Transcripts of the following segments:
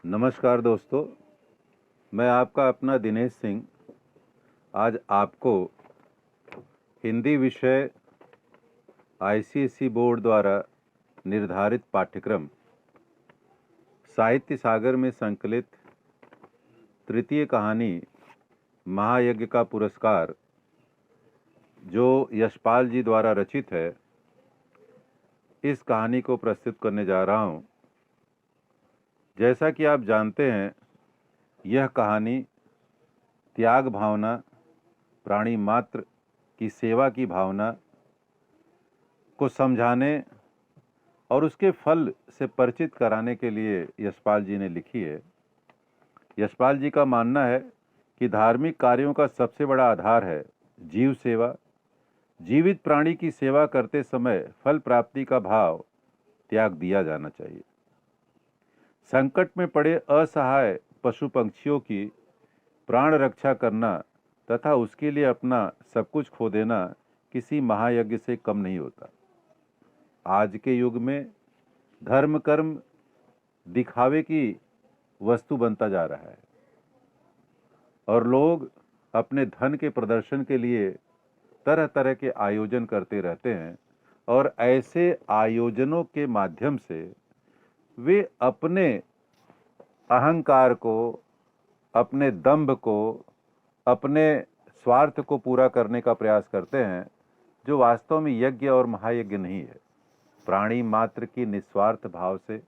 नमस्कार दोस्तों, मैं आपका अपना दिनेश सिंह आज आपको हिंदी विषय आईसीएसई बोर्ड द्वारा निर्धारित पाठ्यक्रम साहित्य सागर में संकलित तृतीय कहानी महायज्ञ का पुरस्कार जो यशपाल जी द्वारा रचित है, इस कहानी को प्रस्तुत करने जा रहा हूँ। जैसा कि आप जानते हैं, यह कहानी त्याग भावना, प्राणी मात्र की सेवा की भावना को समझाने और उसके फल से परिचित कराने के लिए यशपाल जी ने लिखी है। यशपाल जी का मानना है कि धार्मिक कार्यों का सबसे बड़ा आधार है जीव सेवा। जीवित प्राणी की सेवा करते समय फल प्राप्ति का भाव त्याग दिया जाना चाहिए। संकट में पड़े असहाय पशु पक्षियों की प्राण रक्षा करना तथा उसके लिए अपना सब कुछ खो देना किसी महायज्ञ से कम नहीं होता। आज के युग में धर्म कर्म दिखावे की वस्तु बनता जा रहा है और लोग अपने धन के प्रदर्शन के लिए तरह तरह के आयोजन करते रहते हैं और ऐसे आयोजनों के माध्यम से वे अपने अहंकार को, अपने दंभ को, अपने स्वार्थ को पूरा करने का प्रयास करते हैं, जो वास्तव में यज्ञ और महायज्ञ नहीं है। प्राणी मात्र की निस्वार्थ भाव से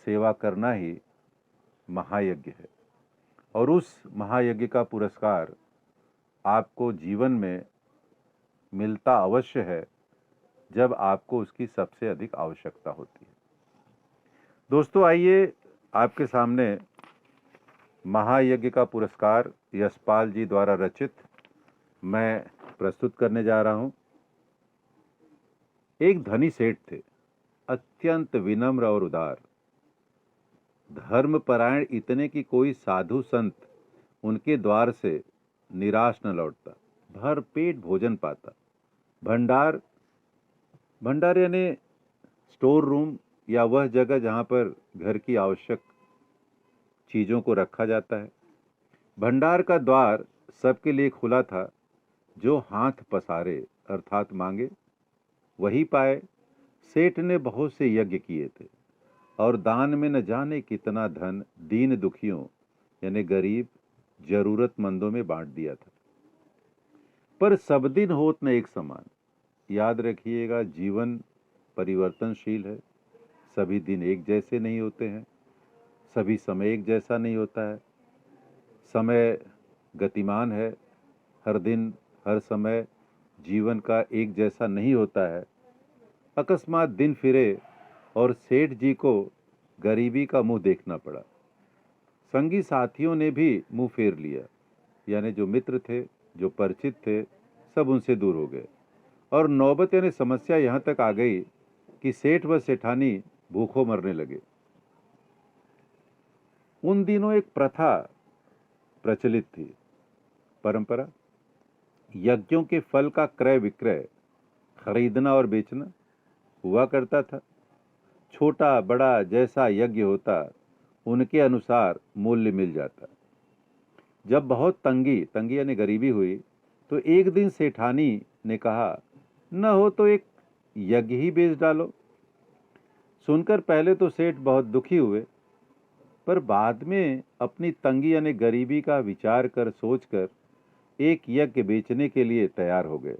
सेवा करना ही महायज्ञ है और उस महायज्ञ का पुरस्कार आपको जीवन में मिलता अवश्य है जब आपको उसकी सबसे अधिक आवश्यकता होती है। दोस्तों, आइए आपके सामने महायज्ञ का पुरस्कार यशपाल जी द्वारा रचित मैं प्रस्तुत करने जा रहा हूं। एक धनी सेठ थे, अत्यंत विनम्र और उदार, धर्मपरायण इतने कि कोई साधु संत उनके द्वार से निराश न लौटता, भर पेट भोजन पाता। भंडार यानी स्टोर रूम या वह जगह जहां पर घर की आवश्यक चीजों को रखा जाता है। भंडार का द्वार सबके लिए खुला था। जो हाथ पसारे अर्थात मांगे वही पाए। सेठ ने बहुत से यज्ञ किए थे और दान में न जाने कितना धन दीन दुखियों यानी गरीब जरूरतमंदों में बांट दिया था। पर सब दिन होत न एक समान। याद रखिएगा, जीवन परिवर्तनशील है। सभी दिन एक जैसे नहीं होते हैं, सभी समय एक जैसा नहीं होता है। समय गतिमान है, हर दिन हर समय जीवन का एक जैसा नहीं होता है। अकस्मात दिन फिरे और सेठ जी को गरीबी का मुंह देखना पड़ा। संगी साथियों ने भी मुंह फेर लिया, यानी जो मित्र थे, जो परिचित थे, सब उनसे दूर हो गए और नौबत यानी समस्या यहां तक आ गई कि सेठ व सेठानी भूखों मरने लगे। उन दिनों एक प्रथा प्रचलित थी, परंपरा। यज्ञों के फल का क्रय विक्रय, खरीदना और बेचना हुआ करता था। छोटा बड़ा जैसा यज्ञ होता, उनके अनुसार मूल्य मिल जाता। जब बहुत तंगी यानी गरीबी हुई तो एक दिन सेठानी ने कहा, न हो तो एक यज्ञ ही बेच डालो। सुनकर पहले तो सेठ बहुत दुखी हुए, पर बाद में अपनी तंगी यानी गरीबी का विचार कर सोचकर एक यज्ञ बेचने के लिए तैयार हो गए।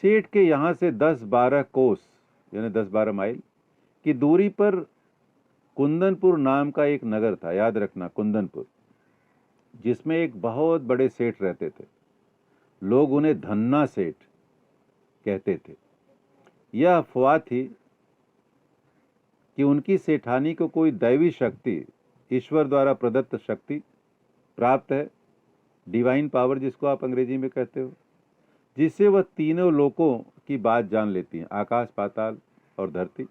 सेठ के यहां से 10-12 कोस यानी 10-12 माइल की दूरी पर कुंदनपुर नाम का एक नगर था। याद रखना, कुंदनपुर, जिसमें एक बहुत बड़े सेठ रहते थे। लोग उन्हें धन्ना सेठ कहते थे। यह अफवाह थी कि उनकी सेठानी को कोई दैवी शक्ति, ईश्वर द्वारा प्रदत्त शक्ति प्राप्त है, डिवाइन पावर जिसको आप अंग्रेजी में कहते हो, जिससे वह तीनों लोकों की बात जान लेती हैं, आकाश पाताल और धरती।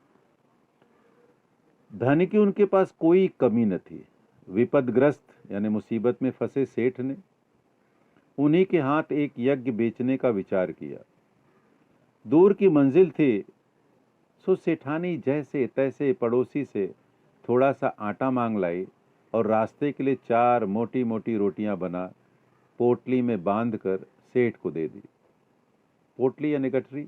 धन की उनके पास कोई कमी न थी। विपदग्रस्त यानी मुसीबत में फंसे सेठ ने उन्हीं के हाथ एक यज्ञ बेचने का विचार किया। दूर की मंजिल थी, सो सेठानी जैसे तैसे पड़ोसी से थोड़ा सा आटा मांग लाई और रास्ते के लिए 4 मोटी मोटी रोटियां बना पोटली में बांधकर सेठ को दे दी। पोटली यानी गठरी।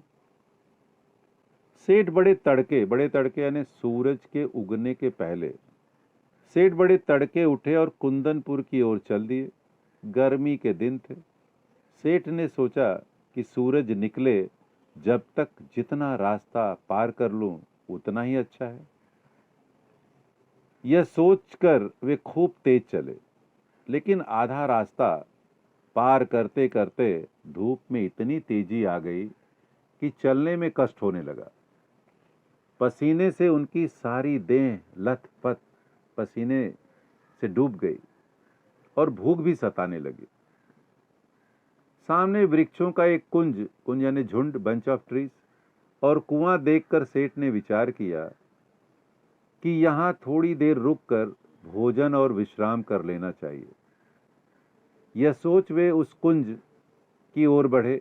सेठ बड़े तड़के यानी सूरज के उगने के पहले सेठ बड़े तड़के उठे और कुंदनपुर की ओर चल दिए। गर्मी के दिन थे। सेठ ने सोचा कि सूरज निकले जब तक जितना रास्ता पार कर लूं उतना ही अच्छा है। यह सोचकर वे खूब तेज चले, लेकिन आधा रास्ता पार करते करते धूप में इतनी तेजी आ गई कि चलने में कष्ट होने लगा। पसीने से उनकी सारी देह लथपथ पसीने से डूब गई और भूख भी सताने लगी। सामने वृक्षों का एक कुंज यानी झुंड, बंच ऑफ ट्रीज, और कुआं देखकर सेठ ने विचार किया कि यहां थोड़ी देर रुककर भोजन और विश्राम कर लेना चाहिए। यह सोच वे उस कुंज की ओर बढ़े।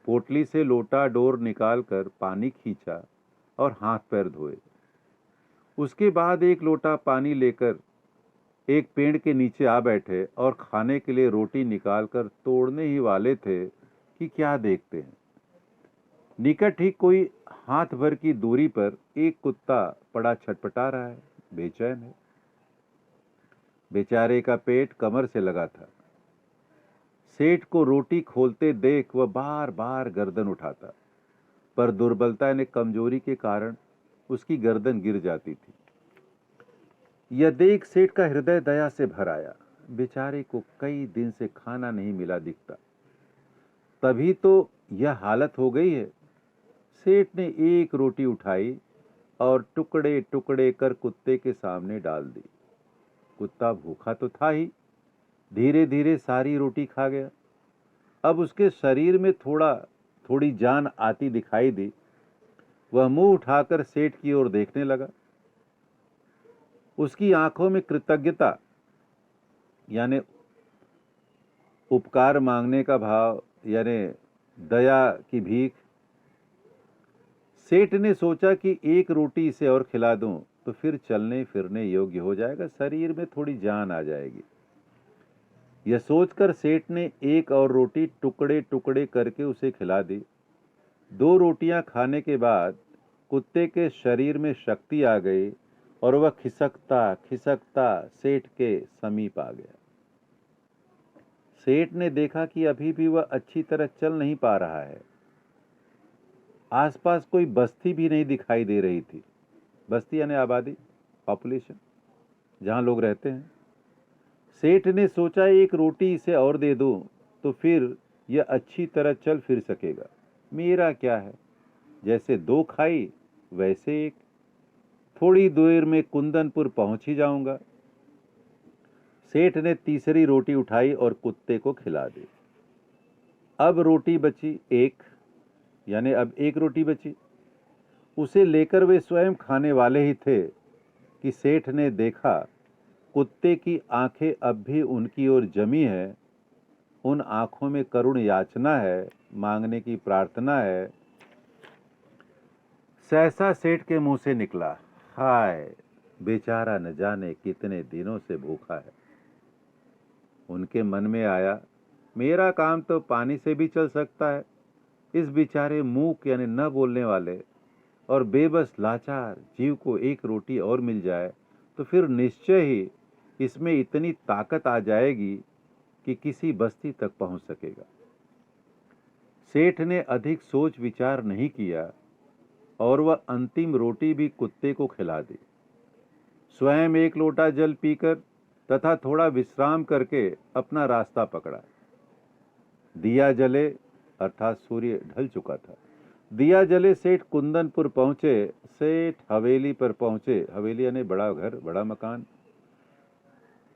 पोटली से लोटा डोर निकालकर पानी खींचा और हाथ पैर धोए। उसके बाद एक लोटा पानी लेकर एक पेड़ के नीचे आ बैठे और खाने के लिए रोटी निकालकर तोड़ने ही वाले थे कि क्या देखते हैं, निकट ही कोई हाथ भर की दूरी पर एक कुत्ता पड़ा छटपटा रहा है, बेचैन है। बेचारे का पेट कमर से लगा था। सेठ को रोटी खोलते देख वह बार बार गर्दन उठाता, पर दुर्बलता ने कमजोरी के कारण उसकी गर्दन गिर जाती थी। यह देख सेठ का हृदय दया से भर आया। बेचारे को कई दिन से खाना नहीं मिला दिखता, तभी तो यह हालत हो गई है। सेठ ने एक रोटी उठाई और टुकड़े टुकड़े कर कुत्ते के सामने डाल दी। कुत्ता भूखा तो था ही, धीरे धीरे सारी रोटी खा गया। अब उसके शरीर में थोड़ी जान आती दिखाई दी। वह मुंह उठाकर सेठ की ओर देखने लगा। उसकी आंखों में कृतज्ञता यानी उपकार मांगने का भाव यानी दया की भीख। सेठ ने सोचा कि एक रोटी इसे और खिला दूं तो फिर चलने फिरने योग्य हो जाएगा, शरीर में थोड़ी जान आ जाएगी। यह सोचकर सेठ ने एक और रोटी टुकड़े टुकड़े करके उसे खिला दी। 2 रोटियां खाने के बाद कुत्ते के शरीर में शक्ति आ गई और वह खिसकता खिसकता सेठ के समीप आ गया। सेठ ने देखा कि अभी भी वह अच्छी तरह चल नहीं पा रहा है। आसपास कोई बस्ती भी नहीं दिखाई दे रही थी। बस्ती यानी आबादी, पॉपुलेशन, जहां लोग रहते हैं। सेठ ने सोचा एक रोटी इसे और दे दूं तो फिर यह अच्छी तरह चल फिर सकेगा। मेरा क्या है, जैसे 2 खाई वैसे एक, थोड़ी देर में कुंदनपुर पहुंच ही जाऊंगा। सेठ ने तीसरी रोटी उठाई और कुत्ते को खिला दी। अब रोटी बची एक, यानी अब एक रोटी बची। उसे लेकर वे स्वयं खाने वाले ही थे कि सेठ ने देखा कुत्ते की आंखें अब भी उनकी ओर जमी है। उन आंखों में करुण याचना है, मांगने की प्रार्थना है। सहसा सेठ के मुंह से निकला, हाय बेचारा न जाने कितने दिनों से भूखा है। उनके मन में आया, मेरा काम तो पानी से भी चल सकता है। इस बेचारे मूक यानी न बोलने वाले और बेबस लाचार जीव को एक रोटी और मिल जाए तो फिर निश्चय ही इसमें इतनी ताकत आ जाएगी कि किसी बस्ती तक पहुंच सकेगा। सेठ ने अधिक सोच विचार नहीं किया और वह अंतिम रोटी भी कुत्ते को खिला दी। स्वयं एक लोटा जल पीकर तथा थोड़ा विश्राम करके अपना रास्ता पकड़ा। दिया जले अर्थात सूर्य ढल चुका था। दिया जले सेठ कुंदनपुर पहुंचे। सेठ हवेली पर पहुंचे। हवेली यानी बड़ा घर, बड़ा मकान।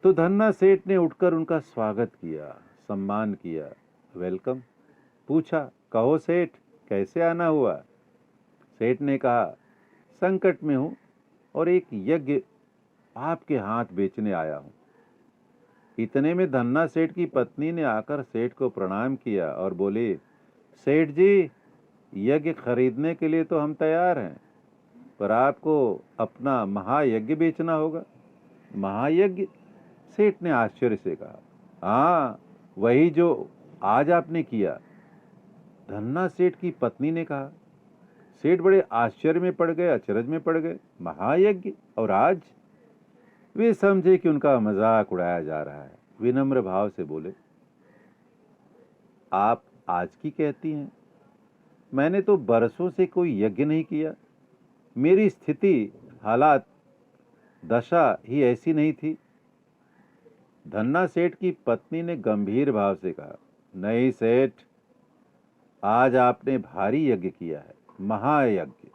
तो धन्ना सेठ ने उठकर उनका स्वागत किया, सम्मान किया, वेलकम। पूछा, कहो सेठ कैसे आना हुआ? सेठ ने कहा, संकट में हूं और एक यज्ञ आपके हाथ बेचने आया हूं। इतने में धन्ना सेठ की पत्नी ने आकर सेठ को प्रणाम किया और बोली, सेठ जी यज्ञ खरीदने के लिए तो हम तैयार हैं, पर आपको अपना महायज्ञ बेचना होगा। महायज्ञ? सेठ ने आश्चर्य से कहा। हाँ, वही जो आज आपने किया। धन्ना सेठ की पत्नी ने कहा। सेठ बड़े आश्चर्य में पड़ गए, अचरज में पड़ गए। महायज्ञ और आज? वे समझे कि उनका मजाक उड़ाया जा रहा है। विनम्र भाव से बोले, आप आज की कहती हैं? मैंने तो बरसों से कोई यज्ञ नहीं किया। मेरी स्थिति, हालात, दशा ही ऐसी नहीं थी। धन्ना सेठ की पत्नी ने गंभीर भाव से कहा, नहीं सेठ, आज आपने भारी यज्ञ किया है, महायज्ञ।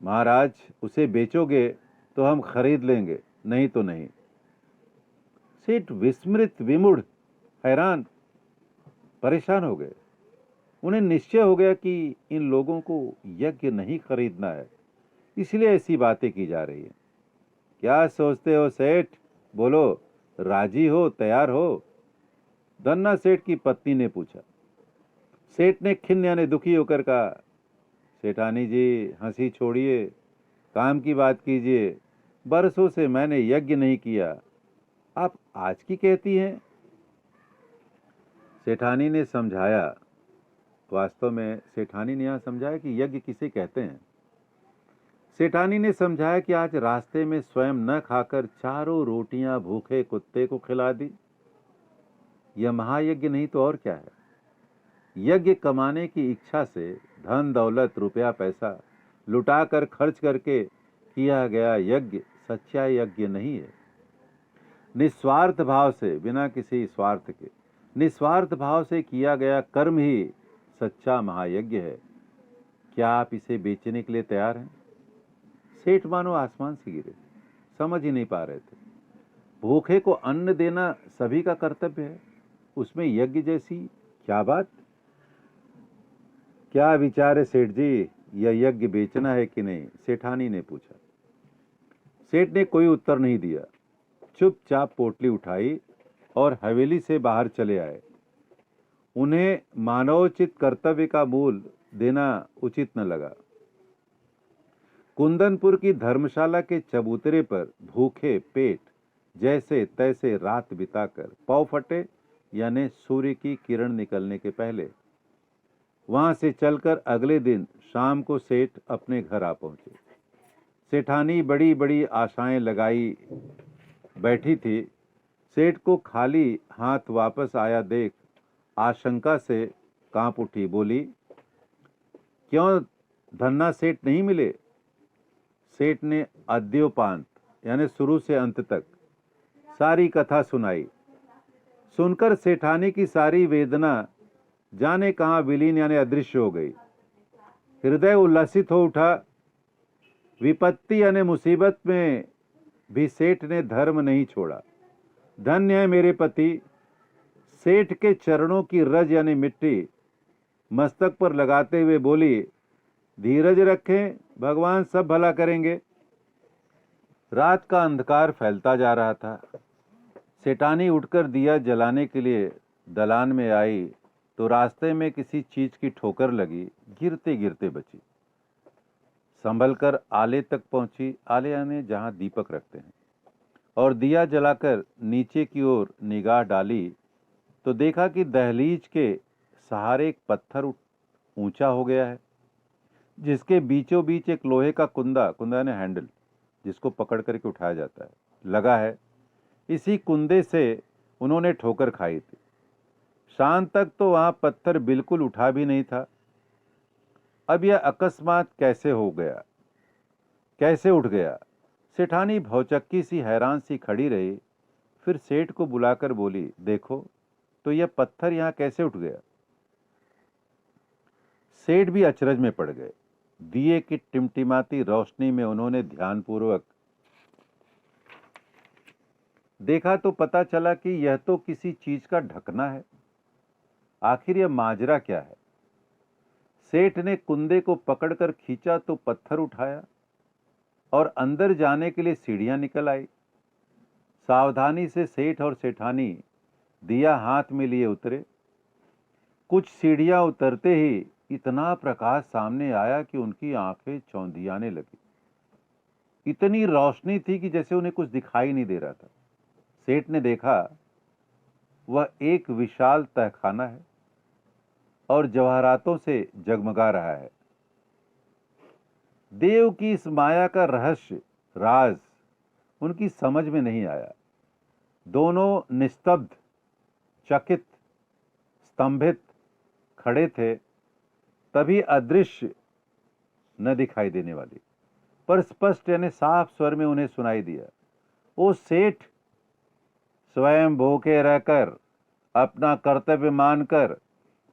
महाराज, उसे बेचोगे तो हम खरीद लेंगे, नहीं तो नहीं। सेठ विस्मृत, विमूढ़, हैरान, परेशान हो गए। उन्हें निश्चय हो गया कि इन लोगों को यज्ञ नहीं खरीदना है, इसलिए ऐसी बातें की जा रही है। क्या सोचते हो सेठ? बोलो, राजी हो, तैयार हो? धन्ना सेठ की पत्नी ने पूछा। सेठ ने खिन्न यानी दुखी होकर कहा, सेठानी जी, हंसी छोड़िए, काम की बात कीजिए। बरसों से मैंने यज्ञ नहीं किया, आप आज की कहती हैं? सेठानी ने समझाया। वास्तव में सेठानी ने यहां समझाया कि यज्ञ किसे कहते हैं। सेठानी ने समझाया कि आज रास्ते में स्वयं न खाकर 4 रोटियां भूखे कुत्ते को खिला दी। यह महायज्ञ नहीं तो और क्या है। यज्ञ कमाने की इच्छा से धन दौलत, रुपया पैसा लुटाकर खर्च करके किया गया यज्ञ सच्चा यज्ञ नहीं है। निस्वार्थ भाव से, बिना किसी स्वार्थ के, निस्वार्थ भाव से किया गया कर्म ही सच्चा महायज्ञ है। क्या आप इसे बेचने के लिए तैयार हैं? सेठ मानो आसमान से गिरे, समझ ही नहीं पा रहे थे। भूखे को अन्न देना सभी का कर्तव्य है, उसमें यज्ञ जैसी क्या बात? क्या विचार है सेठ जी, यह यज्ञ बेचना है कि नहीं? सेठानी ने पूछा। सेठ ने कोई उत्तर नहीं दिया, चुपचाप पोटली उठाई और हवेली से बाहर चले आए। उन्हें मानवोचित कर्तव्य का मूल देना उचित न लगा। कुंदनपुर की धर्मशाला के चबूतरे पर भूखे पेट जैसे तैसे रात बिताकर पौ फटे यानी सूर्य की किरण निकलने के पहले वहां से चलकर अगले दिन शाम को सेठ अपने घर आ पहुंचे। सेठानी बड़ी बड़ी आशाएं लगाई बैठी थी। सेठ को खाली हाथ वापस आया देख आशंका से कांप उठी। बोली, क्यों धन्ना सेठ नहीं मिले? सेठ ने अद्योपांत यानी शुरू से अंत तक सारी कथा सुनाई। सुनकर सेठानी की सारी वेदना जाने कहां विलीन यानी अदृश्य हो गई। हृदय उल्लसित हो उठा। विपत्ति यानी मुसीबत में भी सेठ ने धर्म नहीं छोड़ा। धन्य है मेरे पति। सेठ के चरणों की रज यानी मिट्टी मस्तक पर लगाते हुए बोली, धीरज रखें, भगवान सब भला करेंगे। रात का अंधकार फैलता जा रहा था। सेठानी उठकर दिया जलाने के लिए दलान में आई तो रास्ते में किसी चीज की ठोकर लगी, गिरते गिरते बची। संभलकर आले तक पहुंची, आले यानी जहां दीपक रखते हैं, और दिया जलाकर नीचे की ओर निगाह डाली तो देखा कि दहलीज के सहारे एक पत्थर ऊंचा हो गया है, जिसके बीचों बीच एक लोहे का कुंदा यानी हैंडल, जिसको पकड़ करके उठाया जाता है, लगा है। इसी कुंदे से उन्होंने ठोकर खाई थी। शाम तक तो वहां पत्थर बिल्कुल उठा भी नहीं था। अब यह अकस्मात कैसे हो गया, कैसे उठ गया? सेठानी भौचक्की सी हैरान सी खड़ी रही। फिर सेठ को बुलाकर बोली, देखो तो यह पत्थर यहां कैसे उठ गया? सेठ भी अचरज में पड़ गए। दिए की टिमटिमाती रोशनी में उन्होंने ध्यानपूर्वक देखा तो पता चला कि यह तो किसी चीज का ढकना है। आखिर यह माजरा क्या है? सेठ ने कुंदे को पकड़कर खींचा तो पत्थर उठाया और अंदर जाने के लिए सीढ़ियां निकल आई। सावधानी से सेठ और सेठानी दिया हाथ में लिए उतरे। कुछ सीढ़ियां उतरते ही इतना प्रकाश सामने आया कि उनकी आंखें चौंधियाने लगी। इतनी रोशनी थी कि जैसे उन्हें कुछ दिखाई नहीं दे रहा था। सेठ ने देखा, वह एक विशाल तहखाना है और जवाहरातों से जगमगा रहा है। देव की इस माया का रहस्य, राज उनकी समझ में नहीं आया। दोनों निस्तब्ध, चकित, स्तंभित खड़े थे। तभी अदृश्य, न दिखाई देने वाली, पर स्पष्ट यानी साफ स्वर में उन्हें सुनाई दिया, ओ सेठ, स्वयं भूखे रहकर, अपना कर्तव्य मानकर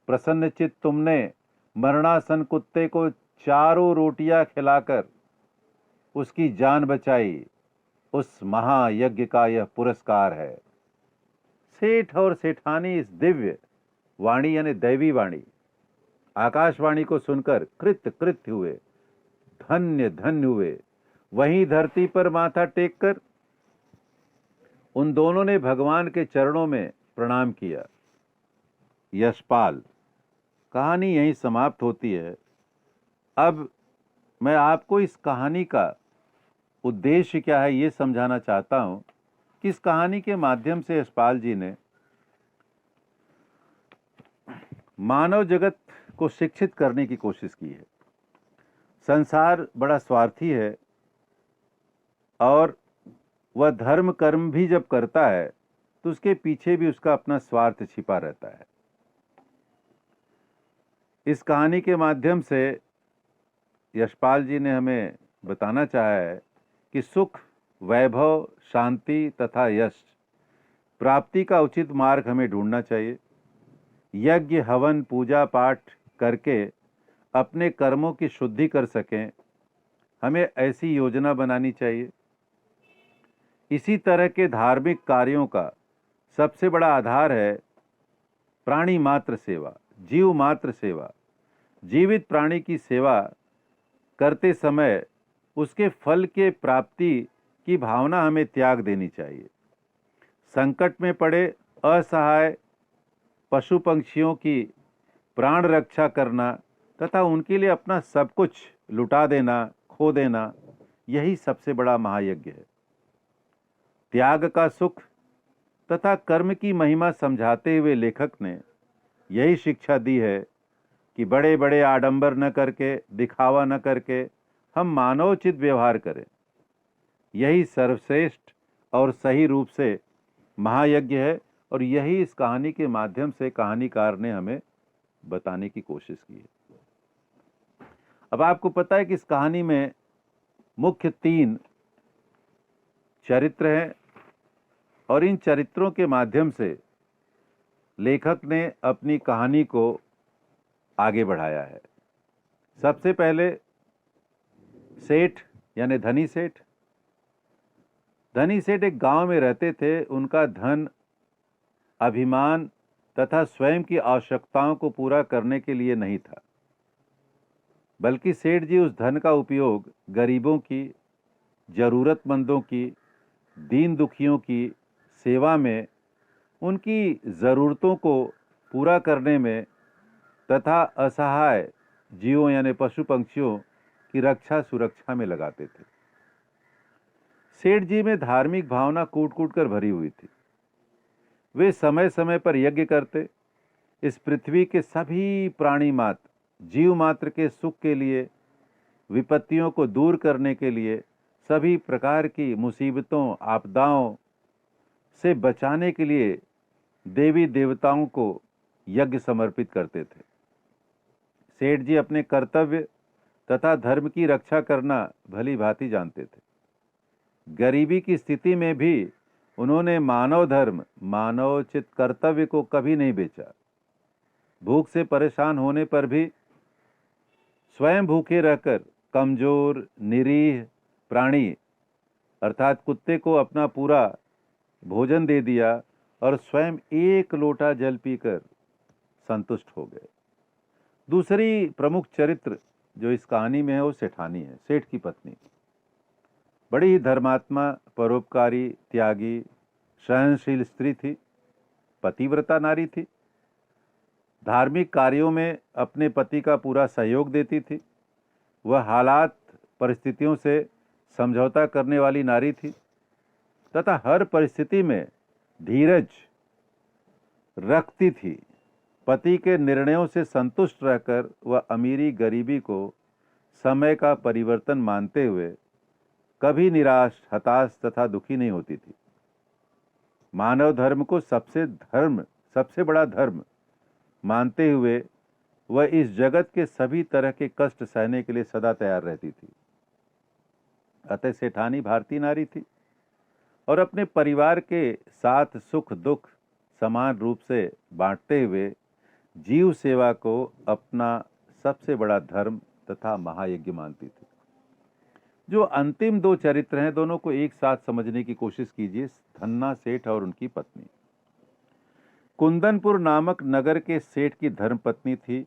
प्रसन्नचित्त तुमने मरणासन कुत्ते को 4 रोटियां खिलाकर उसकी जान बचाई। उस महायज्ञ का यह पुरस्कार है। सेठ और सेठानी इस दिव्य वाणी यानी दैवी वाणी, आकाशवाणी को सुनकर कृत्य कृत्य हुए, धन्य धन्य हुए। वहीं धरती पर माथा टेककर उन दोनों ने भगवान के चरणों में प्रणाम किया। यशपाल, कहानी यहीं समाप्त होती है। अब मैं आपको इस कहानी का उद्देश्य क्या है ये समझाना चाहता हूं कि इस कहानी के माध्यम से यशपाल जी ने मानव जगत को शिक्षित करने की कोशिश की है। संसार बड़ा स्वार्थी है और वह धर्म कर्म भी जब करता है तो उसके पीछे भी उसका अपना स्वार्थ छिपा रहता है। इस कहानी के माध्यम से यशपाल जी ने हमें बताना चाहा है कि सुख, वैभव, शांति तथा यश प्राप्ति का उचित मार्ग हमें ढूंढना चाहिए। यज्ञ, हवन, पूजा पाठ करके अपने कर्मों की शुद्धि कर सकें, हमें ऐसी योजना बनानी चाहिए। इसी तरह के धार्मिक कार्यों का सबसे बड़ा आधार है प्राणी मात्र सेवा, जीव मात्र सेवा। जीवित प्राणी की सेवा करते समय उसके फल के प्राप्ति की भावना हमें त्याग देनी चाहिए। संकट में पड़े असहाय पशु पंक्षियों की प्राण रक्षा करना तथा उनके लिए अपना सब कुछ लुटा देना, खो देना, यही सबसे बड़ा महायज्ञ है। त्याग का सुख तथा कर्म की महिमा समझाते हुए लेखक ने यही शिक्षा दी है कि बड़े बड़े आडंबर न करके, दिखावा न करके हम मानवोचित व्यवहार करें। यही सर्वश्रेष्ठ और सही रूप से महायज्ञ है और यही इस कहानी के माध्यम से कहानीकार ने हमें बताने की कोशिश की है। अब आपको पता है कि इस कहानी में मुख्य 3 चरित्र हैं और इन चरित्रों के माध्यम से लेखक ने अपनी कहानी को आगे बढ़ाया है। सबसे पहले सेठ यानी धनी सेठ। धनी सेठ एक गांव में रहते थे। उनका धन, अभिमान तथा स्वयं की आवश्यकताओं को पूरा करने के लिए नहीं था, बल्कि सेठ जी उस धन का उपयोग गरीबों की, जरूरतमंदों की, दीन दुखियों की सेवा में, उनकी ज़रूरतों को पूरा करने में तथा असहाय जीवों यानी पशु पंक्षियों की रक्षा सुरक्षा में लगाते थे। सेठ जी में धार्मिक भावना कूट कूट कर भरी हुई थी। वे समय समय पर यज्ञ करते, इस पृथ्वी के सभी प्राणी मात्र, जीव मात्र के सुख के लिए, विपत्तियों को दूर करने के लिए, सभी प्रकार की मुसीबतों, आपदाओं से बचाने के लिए देवी देवताओं को यज्ञ समर्पित करते थे। सेठ जी अपने कर्तव्य तथा धर्म की रक्षा करना भली भांति जानते थे। गरीबी की स्थिति में भी उन्होंने मानव धर्म, मानवोचित कर्तव्य को कभी नहीं बेचा। भूख से परेशान होने पर भी स्वयं भूखे रहकर कमजोर, निरीह प्राणी अर्थात कुत्ते को अपना पूरा भोजन दे दिया और स्वयं 1 लोटा जल पीकर संतुष्ट हो गए। दूसरी प्रमुख चरित्र जो इस कहानी में है वो सेठानी है, सेठ की पत्नी। बड़ी ही धर्मात्मा, परोपकारी, त्यागी, सहनशील स्त्री थी, पतिव्रता नारी थी। धार्मिक कार्यों में अपने पति का पूरा सहयोग देती थी। वह हालात परिस्थितियों से समझौता करने वाली नारी थी तथा हर परिस्थिति में धीरज रखती थी। पति के निर्णयों से संतुष्ट रहकर वह अमीरी गरीबी को समय का परिवर्तन मानते हुए कभी निराश, हताश तथा दुखी नहीं होती थी। मानव धर्म को सबसे बड़ा धर्म मानते हुए वह इस जगत के सभी तरह के कष्ट सहने के लिए सदा तैयार रहती थी। अतः सेठानी भारतीय नारी थी और अपने परिवार के साथ सुख दुख समान रूप से बांटते हुए जीव सेवा को अपना सबसे बड़ा धर्म तथा महायज्ञ मानती थी। जो अंतिम दो चरित्र हैं, दोनों को एक साथ समझने की कोशिश कीजिए। धन्ना सेठ और उनकी पत्नी। कुंदनपुर नामक नगर के सेठ की धर्मपत्नी थी।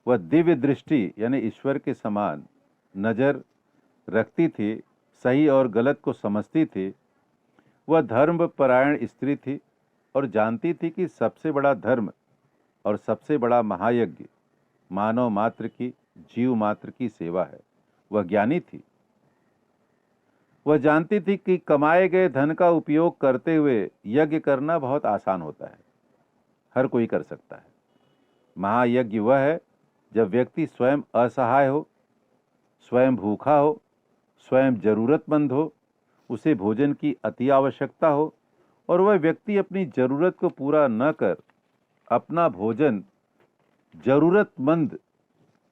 वह दिव्य दृष्टि यानी ईश्वर के समान नजर रखती थी, सही और गलत को समझती थी। वह धर्मपरायण स्त्री थी और जानती थी कि सबसे बड़ा धर्म और सबसे बड़ा महायज्ञ मानव मात्र की, जीव मात्र की सेवा है। वह ज्ञानी थी। वह जानती थी कि कमाए गए धन का उपयोग करते हुए यज्ञ करना बहुत आसान होता है, हर कोई कर सकता है। महायज्ञ वह है जब व्यक्ति स्वयं असहाय हो, स्वयं भूखा हो, स्वयं जरूरतमंद हो, उसे भोजन की अति आवश्यकता हो और वह व्यक्ति अपनी जरूरत को पूरा न कर अपना भोजन जरूरतमंद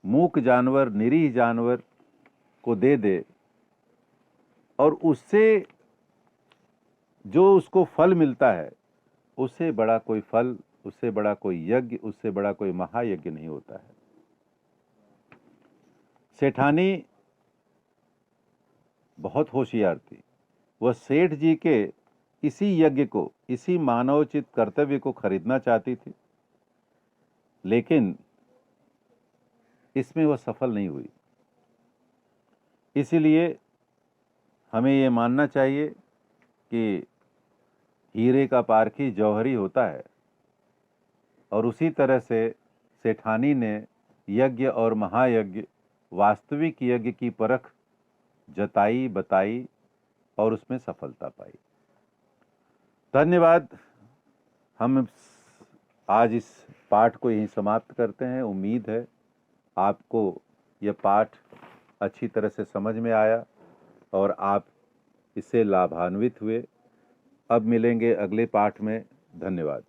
मूक जानवर, निरीह जानवर को दे दे और उससे जो उसको फल मिलता है, उससे बड़ा कोई फल, उससे बड़ा कोई यज्ञ, उससे बड़ा कोई महायज्ञ नहीं होता है। सेठानी बहुत होशियार थी। वह सेठ जी के इसी यज्ञ को, इसी मानवोचित कर्तव्य को खरीदना चाहती थी, लेकिन इसमें वह सफल नहीं हुई। इसीलिए हमें ये मानना चाहिए कि हीरे का पारखी जौहरी होता है और उसी तरह से सेठानी ने यज्ञ और महायज्ञ, वास्तविक यज्ञ की परख जताई, बताई और उसमें सफलता पाई। धन्यवाद। हम आज इस पाठ को यहीं समाप्त करते हैं। उम्मीद है आपको यह पाठ अच्छी तरह से समझ में आया और आप इससे लाभान्वित हुए। अब मिलेंगे अगले पाठ में। धन्यवाद।